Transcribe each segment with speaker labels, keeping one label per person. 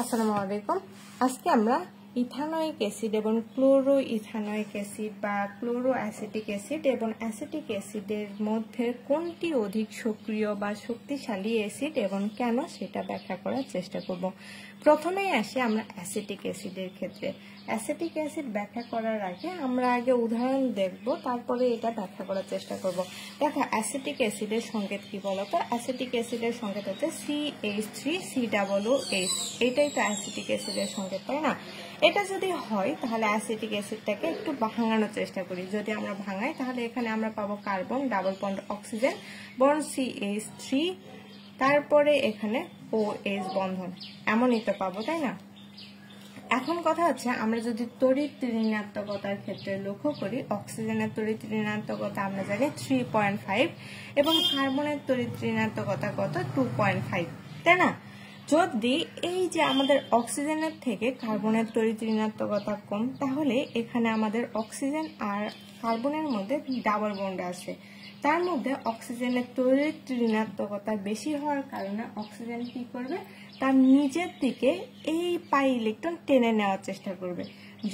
Speaker 1: আসসালামু আলাইকুম। আজকে আমরা ইথানোয়িক অ্যাসিড এবং ক্লোরো ইথানোয়িক অ্যাসিড বা ক্লোরো অ্যাসিটিক অ্যাসিড এবং অ্যাসিটিক অ্যাসিডের মধ্যে কোনটি অধিক সক্রিয় বা শক্তিশালী অ্যাসিড এবং কেন সেটা ব্যাখ্যা করার চেষ্টা করব। প্রথমেই আসি আমরা অ্যাসিটিক অ্যাসিডের ক্ষেত্রে। অ্যাসিটিক অ্যাসিড ব্যাখ্যা করার আগে আমরা আগে উদাহরণ দেখব, তারপরে এটা ব্যাখ্যা করার চেষ্টা করব। দেখো অ্যাসিটিক অ্যাসিডের সংকেত কি বলতো? অ্যাসিটিক অ্যাসিডের সংকেত হচ্ছে CH3COOH। এটাই তো অ্যাসিটিক অ্যাসিডের সংকেত, তাই না? এটা যদি হয় তাহলে অ্যাসিটিক অ্যাসিডটাকে একটু ভাঙানোর চেষ্টা করি। যদি আমরা ভাঙাই তাহলে এখানে আমরা পাবো carbon, double bond oxygen, bond CH3, তারপরে এখানে OH বন্ধন, এমনই তো পাবো, তাই না? এখন কথা হচ্ছে আমরা যদি তড়িৎ ঋণাত্মকতার ক্ষেত্রে লক্ষ্য করি, অক্সিজেনের তড়িৎ ঋণাত্মকতা আমরা জানি 3.5 এবং কার্বনের তড়িৎ ঋণাত্মকতা কত 2.5, তাই না? যদি এই যে আমাদের অক্সিজেনের থেকে কার্বনের তড়িৎ ঋণাত্মকতা কম, তাহলে এখানে আমাদের অক্সিজেন আর কার্বনের মধ্যে ডাবল বন্ড আছে। তার মধ্যে অক্সিজেনের তড়িৎ ঋণাত্মকতা বেশি হওয়ার কারণে অক্সিজেন কি করবে, তার নিজের দিকে এই পাই ইলেকট্রন টেনে নেওয়ার চেষ্টা করবে।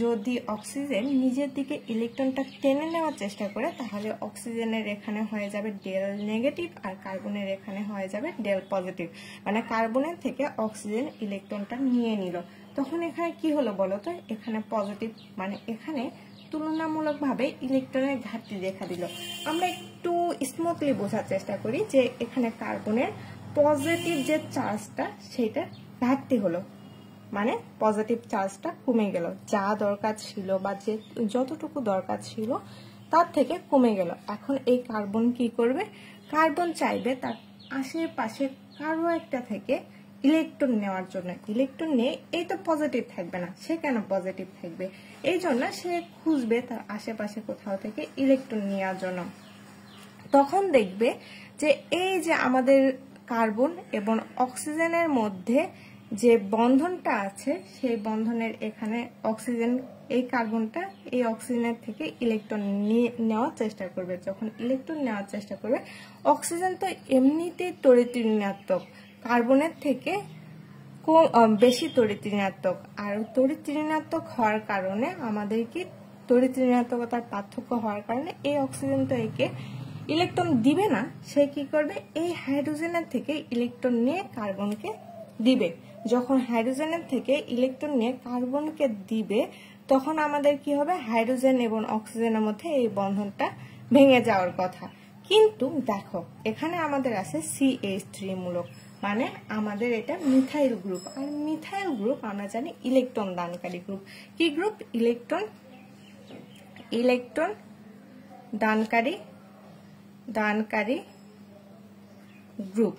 Speaker 1: যদি অক্সিজেন নিজের দিকে ইলেকট্রনটা টেনে নেওয়ার চেষ্টা করে তাহলে অক্সিজেনের এখানে হয়ে যাবে ডেল নেগেটিভ আর কার্বনের এখানে হয়ে যাবে ডেল পজিটিভ। মানে কার্বনের থেকে অক্সিজেন ইলেকট্রনটা নিয়ে নিল, তখন এখানে কি হলো বলতো? এখানে পজিটিভ, মানে এখানে তুলনামূলকভাবে ইলেকট্রনের ঘাটতি দেখা দিল। আমরা একটু স্মুথলি বোঝার চেষ্টা করি যে এখানে কার্বনের পজিটিভ যে চার্জটা সেটা ঘাটতি হলো, মানে পজিটিভ চার্জটা কমে গেল, যা দরকার ছিল বা যে যতটুকু দরকার ছিল তার থেকে কমে গেল। এখন এই কার্বন কি করবে? কার্বন চাইবে তার আশেপাশে কারো একটা থেকে ইলেকট্রন নেওয়ার জন্য। ইলেকট্রন নিয়ে এই তো পজিটিভ থাকবে না, সে কেন পজিটিভ থাকবে? এই জন্য সে খুঁজবে তার আশেপাশে কোথাও থেকে ইলেকট্রন নেওয়ার জন্য। তখন দেখবে যে এই যে আমাদের কার্বন এবং অক্সিজেনের মধ্যে যে বন্ধনটা আছে সেই বন্ধনের এখানে অক্সিজেন, এই কার্বনটা এই অক্সিজেনের থেকে ইলেকট্রন নেওয়ার চেষ্টা করবে। যখন ইলেকট্রন নেওয়ার চেষ্টা করবে, অক্সিজেন তো এমনিতেই তড়িৎ ঋণাত্মক, কার্বনের থেকে বেশি তড়িৎ ঋণাত্মক। আর তড়িৎ ঋণাত্মক হওয়ার কারণে আমাদের কি তড়িৎ ঋণাত্মকতার পার্থক্য হওয়ার কারণে এই অক্সিজেন তো একে ইলেকট্রন দিবে না, সে কি করবে? এই হাইড্রোজেনের থেকে ইলেকট্রন নিয়ে কার্বনকে দিবে। যখন হাইড্রোজেনের থেকে ইলেকট্রন নিয়ে কার্বনকে দিবে তখন আমাদের কি হবে? হাইড্রোজেন এবং অক্সিজেনের মধ্যে এই বন্ধনটা ভেঙে যাওয়ার কথা। কিন্তু দেখো এখানে আমাদের আছে CH3 মূলক, মানে আমাদের এটা মিথাইল গ্রুপ। আর মিথাইল গ্রুপ আমরা জানি ইলেকট্রন দানকারী গ্রুপ। কি গ্রুপ? ইলেকট্রন দানকারী গ্রুপ।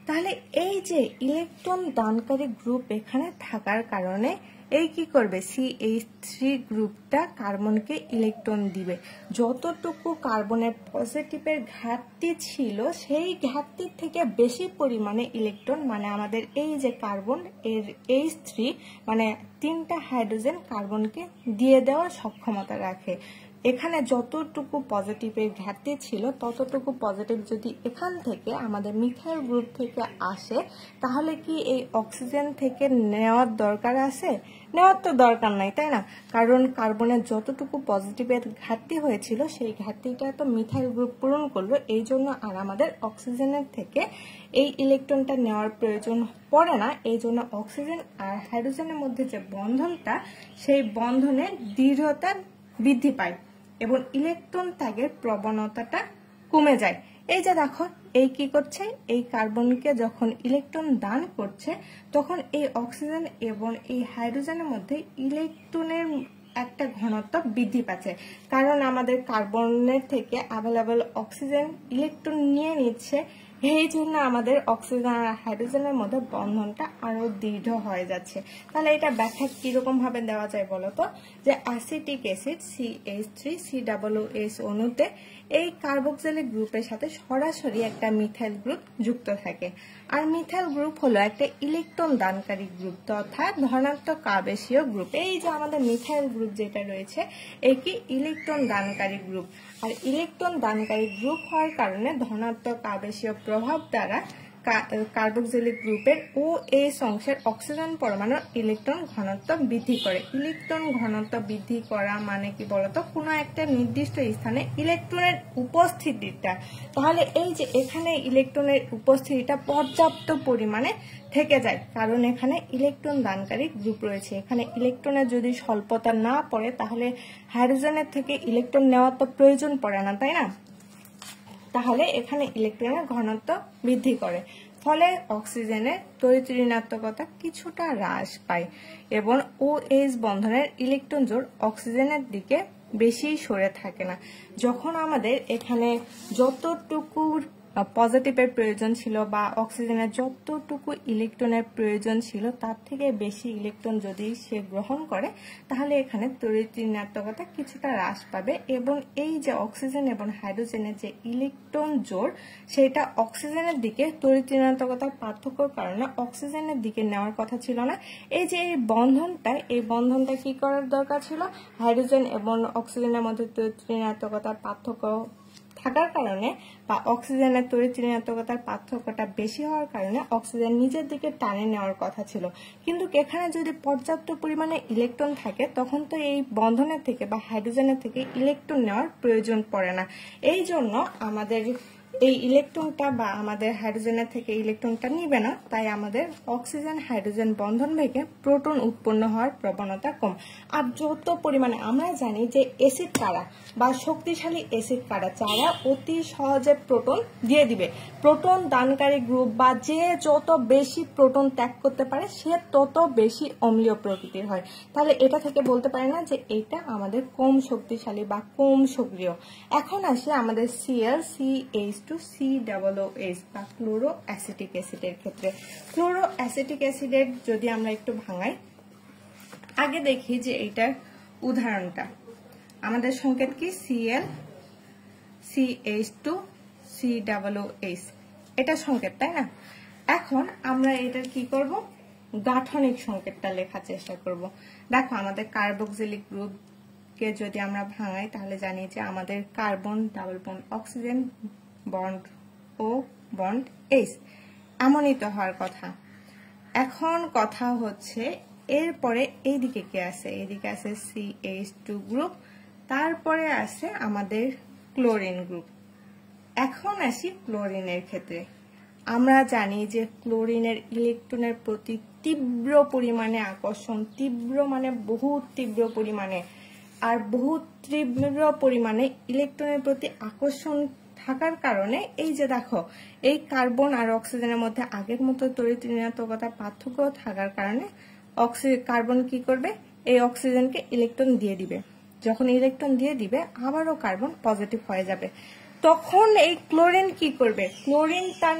Speaker 1: তাহলে এই যে ইলেকট্রন দানকারী গ্রুপ এখানে থাকার কারণে এই কি করবে? CH3 গ্রুপটা কার্বনকে ইলেকট্রন দিবে। যতটুকু কার্বনের পজিটিভের ঘাটতি ছিল সেই ঘাটতির থেকে বেশি পরিমাণে ইলেকট্রন, মানে আমাদের এই যে কার্বন এর H3 মানে 3টা হাইড্রোজেন কার্বনকে দিয়ে দেওয়ার সক্ষমতা রাখে। এখানে যতটুকু পজিটিভের ঘাটতি ছিল ততটুকু পজিটিভ যদি এখান থেকে আমাদের মিথাইল গ্রুপ থেকে আসে তাহলে কি এই অক্সিজেন থেকে নেওয়ার দরকার আছে? নেওয়ার তো দরকার নাই, তাই না? কারণ কার্বনের যতটুকু পজিটিভের ঘাটতি হয়েছিল সেই ঘাটতিটা তো মিথাইল গ্রুপ পূরণ করলো। এই জন্য আর আমাদের অক্সিজেনের থেকে এই ইলেকট্রনটা নেওয়ার প্রয়োজন পড়ে না। এই জন্য অক্সিজেন আর হাইড্রোজেনের মধ্যে যে বন্ধনটা সেই বন্ধনের দৃঢ়তা বৃদ্ধি পায় এবং ইলেকট্রন ত্যাগের প্রবণতাটা কমে যায়। এই যে দেখো এই কি করছে? এই কার্বনকে যখন ইলেকট্রন দান করছে তখন এই অক্সিজেন এবং এই হাইড্রোজেনের মধ্যে ইলেকট্রনের একটা ঘনত্ব বৃদ্ধি পাচ্ছে, কারণ আমাদের কার্বনের থেকে অ্যাভেলেবল অক্সিজেন ইলেকট্রন নিয়ে নিচ্ছে। এই জন্য আমাদের অক্সিজেন আর হাইড্রোজেনের মধ্যে বন্ধনটা আরো দৃঢ় হয়ে যাচ্ছে। তাহলে এটা ব্যাখ্যা কিরকম ভাবে দেওয়া যায় বলতো? যে অ্যাসিটিক অ্যাসিড CH3COOH অণুতে এই কার্বক্সিলিক গ্রুপের সাথে সরাসরি একটা মিথাইল গ্রুপ যুক্ত থাকে। আর মিথাইল গ্রুপ হলো একটা ইলেকট্রন দানকারী গ্রুপ, অর্থাৎ ধনাত্মক আবেশীয় গ্রুপ। এই যে আমাদের মিথাইল গ্রুপ যেটা রয়েছে এই কি ইলেকট্রন দানকারী গ্রুপ। আর ইলেকট্রন দানকারী গ্রুপ হওয়ার কারণে ধনাত্মক আবেশীয় প্রভাব দ্বারা কার্বক্সিলিক গ্রুপের OH অংশের অক্সিজেন পরমাণুর ইলেকট্রন ঘনত্ব বৃদ্ধি করে। ইলেকট্রন ঘনত্ব বৃদ্ধি করা মানে কি বলতো, কোনো একটা নির্দিষ্ট স্থানে ইলেকট্রনের উপস্থিতিটা, তাহলে এই যে এখানে ইলেকট্রনের উপস্থিতিটা পর্যাপ্ত পরিমাণে থেকে যায়, কারণ এখানে ইলেকট্রন দানকারী গ্রুপ রয়েছে। এখানে ইলেকট্রনের যদি স্বল্পতা না পড়ে তাহলে হাইড্রোজেনের থেকে ইলেকট্রন নেওয়ার তো প্রয়োজন পড়ে না, তাই না? তাহলে এখানে ইলেকট্রনের ঘনত্ব বৃদ্ধি করে, ফলে অক্সিজেনের তড়িৎ ঋণাত্মকতা কিছুটা হ্রাস পায় এবং OH বন্ধনের ইলেকট্রন জোড় অক্সিজেনের দিকে বেশি সরে থাকে না। যখন আমাদের এখানে যতটুকু পজিটিভের প্রয়োজন ছিল বা অক্সিজেনের যতটুকু ইলেকট্রনের প্রয়োজন ছিল তার থেকে বেশি ইলেকট্রন যদি সে গ্রহণ করে তাহলে এখানে তড়িৎ ঋণাত্মকতা কিছুটা হ্রাস পাবে এবং এই যে অক্সিজেন এবং হাইড্রোজেনের যে ইলেকট্রন জোড় সেটা অক্সিজেনের দিকে তড়িৎ ঋণাত্মকতার পার্থক্যের কারণে অক্সিজেনের দিকে নেওয়ার কথা ছিল না। এই যে এই বন্ধনটা কি করার দরকার ছিল, হাইড্রোজেন এবং অক্সিজেনের মধ্যে তড়িৎ ঋণাত্মকতার পার্থক্য থাকার কারণে বা অক্সিজেনের তড়িৎ ঋণাত্মকতার পার্থক্যটা বেশি হওয়ার কারণে অক্সিজেন নিজের দিকে টানে নেওয়ার কথা ছিল। কিন্তু এখানে যদি পর্যাপ্ত পরিমাণে ইলেকট্রন থাকে তখন তো এই বন্ধনের থেকে বা হাইড্রোজেনের থেকে ইলেকট্রন নেওয়ার প্রয়োজন পড়ে না। এই জন্য আমাদের এই ইলেকট্রনটা বা আমাদের হাইড্রোজেনের থেকে ইলেকট্রনটা নিবে না, তাই আমাদের অক্সিজেন হাইড্রোজেন বন্ধন ভেঙে প্রোটন উৎপন্ন হওয়ার প্রবণতা কম। আর যত পরিমাণে আমরা জানি যে অ্যাসিড কারা বা শক্তিশালী অ্যাসিড কারা, যারা অতি সহজে প্রোটন দিয়ে দিবে, প্রোটন দানকারী গ্রুপ বা যে যত বেশি প্রোটন ত্যাগ করতে পারে সে তত বেশি অম্লীয় প্রকৃতির হয়। তাহলে এটা থেকে বলতে পারে না যে এটা আমাদের কম শক্তিশালী বা কম সক্রিয়। এখন আসে আমাদের ClCH2COOH বা ক্লোরো অ্যাসিটিক অ্যাসিডের ক্ষেত্রে। ক্লোরো অ্যাসিটিক অ্যাসিডের যদি আমরা একটু ভাঙাই, আগে দেখি যে এইটার উদাহরণটা। আমাদের সংকেত কি, ClCH2COOH, এটা সংকেত, তাই না? এখন আমরা এটার কি করব, গাঠনিক সংকেতটা লেখার চেষ্টা করব। দেখো আমাদের কার্বক্সিলিক গ্রুপ কে যদি আমরা ভাঙাই তাহলে জানি যে আমাদের carbon double bond oxygen bond ও বন্ড H এমনই তো হওয়ার কথা। এখন কথা হচ্ছে এরপরে এইদিকে কি আছে, এইদিকে আছে CH2 গ্রুপ, তারপরে আছে আমাদের ক্লোরিন গ্রুপ। এখন আসি ক্লোরিনের ক্ষেত্রে। আমরা জানি যে ক্লোরিনের ইলেকট্রনের প্রতি তীব্র পরিমাণে আকর্ষণ, তীব্র মানে বহুত তীব্র পরিমাণে, আর বহুত তীব্র পরিমাণে ইলেকট্রনের প্রতি আকর্ষণ থাকার কারণে এই যে দেখো এই কার্বন আর অক্সিজেনের মধ্যে আগের মতো তড়িৎ ঋণাত্মকতার পার্থক্য থাকার কারণে কার্বন কি করবে, এই অক্সিজেনকে ইলেকট্রন দিয়ে দিবে। যখন ইলেকট্রন দিয়ে দিবে আবারও কার্বন পজিটিভ হয়ে যাবে। তখন এই ক্লোরিন কি করবে, ক্লোরিন তার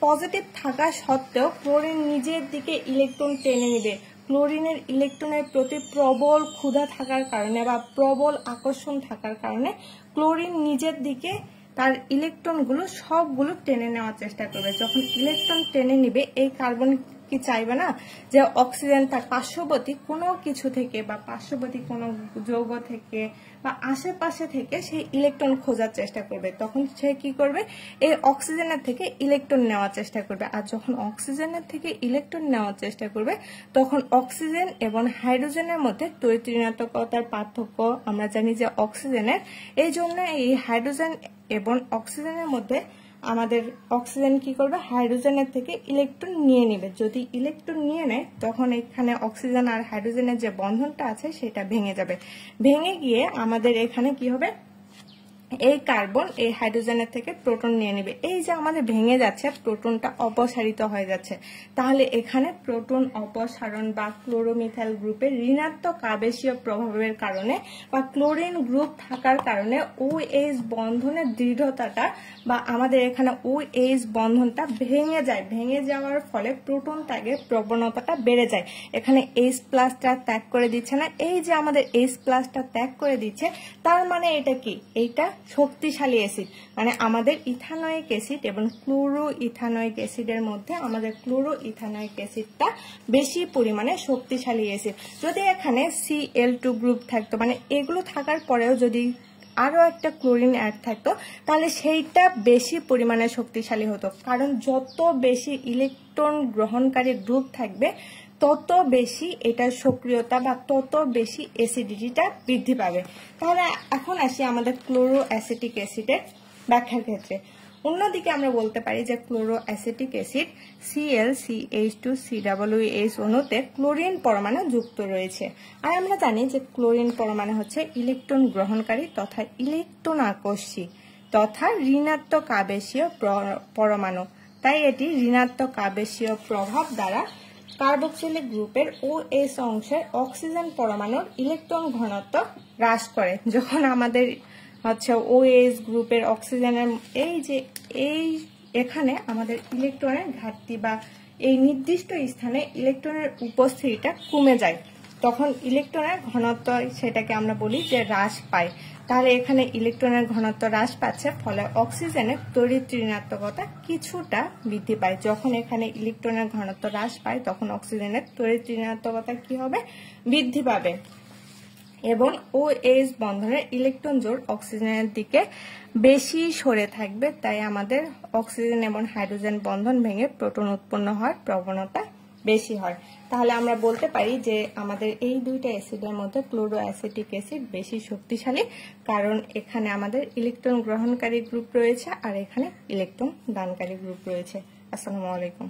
Speaker 1: পজিটিভ থাকা সত্ত্বেও ক্লোরিন নিজের দিকে ইলেকট্রন টেনে নেবে। ক্লোরিনের ইলেকট্রনের প্রতি প্রবল ক্ষুধা থাকার কারণে বা প্রবল আকর্ষণ থাকার কারণে ক্লোরিন নিজের দিকে তার ইলেকট্রনগুলো সবগুলো টেনে নেওয়ার চেষ্টা করবে। যখন ইলেকট্রন টেনে নিবে এই কার্বন কি চাইবে না যে অক্সিজেন তার পার্শ্ববর্তী কোনো কিছু থেকে বা পার্শ্ববর্তী কোনো যৌগ থেকে বা আশেপাশে থেকে সেই ইলেকট্রন খোঁজার চেষ্টা করবে। তখন সে কি করবে, এই অক্সিজেনের থেকে ইলেকট্রন নেওয়ার চেষ্টা করবে। আর যখন অক্সিজেনের থেকে ইলেকট্রন নেওয়ার চেষ্টা করবে তখন অক্সিজেন এবং হাইড্রোজেনের মধ্যে তড়িৎ ঋণাত্মকতার পার্থক্য আমরা জানি যে অক্সিজেনের, এই জন্য এই হাইড্রোজেন এবং অক্সিজেনের মধ্যে আমাদের অক্সিজেন কি করবে, হাইড্রোজেনের থেকে ইলেকট্রন নিয়ে নেবে। যদি ইলেকট্রন নিয়ে নেয় তখন এখানে অক্সিজেন আর হাইড্রোজেনের যে বন্ধনটা আছে সেটা ভেঙে যাবে। ভেঙে গিয়ে আমাদের এখানে কি হবে, এই কার্বন এই হাইড্রোজেনের থেকে প্রোটন নিয়ে নেবে। এই যে আমাদের ভেঙে যাচ্ছে, প্রোটনটা অপসারিত হয়ে যাচ্ছে। তাহলে এখানে প্রোটন অপসারণ বা ক্লোরোমিথাইল গ্রুপের ঋণাত্মক আবেশীয় প্রভাবের কারণে বা ক্লোরিন গ্রুপ থাকার কারণে OH বন্ধনের দৃঢ়তাটা বা আমাদের এখানে OH বন্ধনটা ভেঙে যায়। ভেঙে যাওয়ার ফলে প্রোটন ত্যাগের প্রবণতাটা বেড়ে যায়। এখানে H+টা ত্যাগ করে দিচ্ছে না, এই যে আমাদের H+টা ত্যাগ করে দিচ্ছে, তার মানে এটা কি, এইটা শক্তিশালী অ্যাসিড। মানে আমাদের ইথানোয়িক অ্যাসিড এবং ক্লোরো ইথানোয়িক অ্যাসিডের মধ্যে আমাদের ক্লোরো ইথানোয়িক অ্যাসিডটা বেশি পরিমাণে শক্তিশালী অ্যাসিড। যদি এখানে Cl2 গ্রুপ থাকতো, মানে এগুলো থাকার পরেও যদি আরো একটা ক্লোরিন অ্যাড থাকতো তাহলে সেইটা বেশি পরিমাণে শক্তিশালী হতো, কারণ যত বেশি ইলেকট্রন গ্রহণকারী গ্রুপ থাকবে তত বেশি এটার সক্রিয়তা বা তত বেশি অ্যাসিডিটিটা বৃদ্ধি পাবে। তাহলে এখন আসি আমাদের ক্লোরো অ্যাসিটিক অ্যাসিডের ব্যাখ্যার ক্ষেত্রে। অন্যদিকে আমরা বলতে পারি যে ক্লোরো অ্যাসিটিক অ্যাসিড ClCH2COOH অণুতে ক্লোরিন পরমাণু যুক্ত রয়েছে। আর আমরা জানি যে ক্লোরিন পরমাণু হচ্ছে ইলেকট্রন গ্রহণকারী তথা ইলেকট্রন আকর্ষী তথা ঋণাত্মক আবেশীয় পরমাণু। তাই এটি ঋণাত্মক আবেশীয় প্রভাব দ্বারা কার্বক্সিলিক গ্রুপের OH অংশের অক্সিজেন পরমাণুর ইলেকট্রন ঘনত্ব হ্রাস করে। যখন আমাদের হচ্ছে OH গ্রুপের অক্সিজেনের এখানে আমাদের ইলেকট্রনের ঘাটতি বা এই নির্দিষ্ট স্থানে ইলেকট্রনের উপস্থিতিটা কমে যায়, তখন ইলেকট্রনের ঘনত্ব সেটাকে আমরা বলি যে হ্রাস পায়। তাহলে এখানে ইলেকট্রনের ঘনত্ব হ্রাস পাচ্ছে, ফলে অক্সিজেনের তড়িৎ ঋণাত্মকতা কিছুটা বৃদ্ধি পায়। যখন এখানে ইলেকট্রনের ঘনত্ব হ্রাস পায় তখন অক্সিজেনের তড়িৎ ঋণাত্মকতা কি হবে? বৃদ্ধি পাবে এবং OH বন্ধনের ইলেকট্রন জোড় অক্সিজেনের দিকে বেশি সরে থাকবে। তাই আমাদের অক্সিজেন এবং হাইড্রোজেন বন্ধন ভেঙে প্রোটন উৎপন্ন হওয়ার প্রবণতা বেশি হয়। তাহলে আমরা বলতে পারি যে আমাদের এই দুইটা অ্যাসিডের মধ্যে ক্লোরো অ্যাসিটিক অ্যাসিড বেশি শক্তিশালী, কারণ এখানে আমাদের ইলেকট্রন গ্রহণকারী গ্রুপ রয়েছে আর এখানে ইলেকট্রন দানকারী গ্রুপ রয়েছে। আসসালামু আলাইকুম।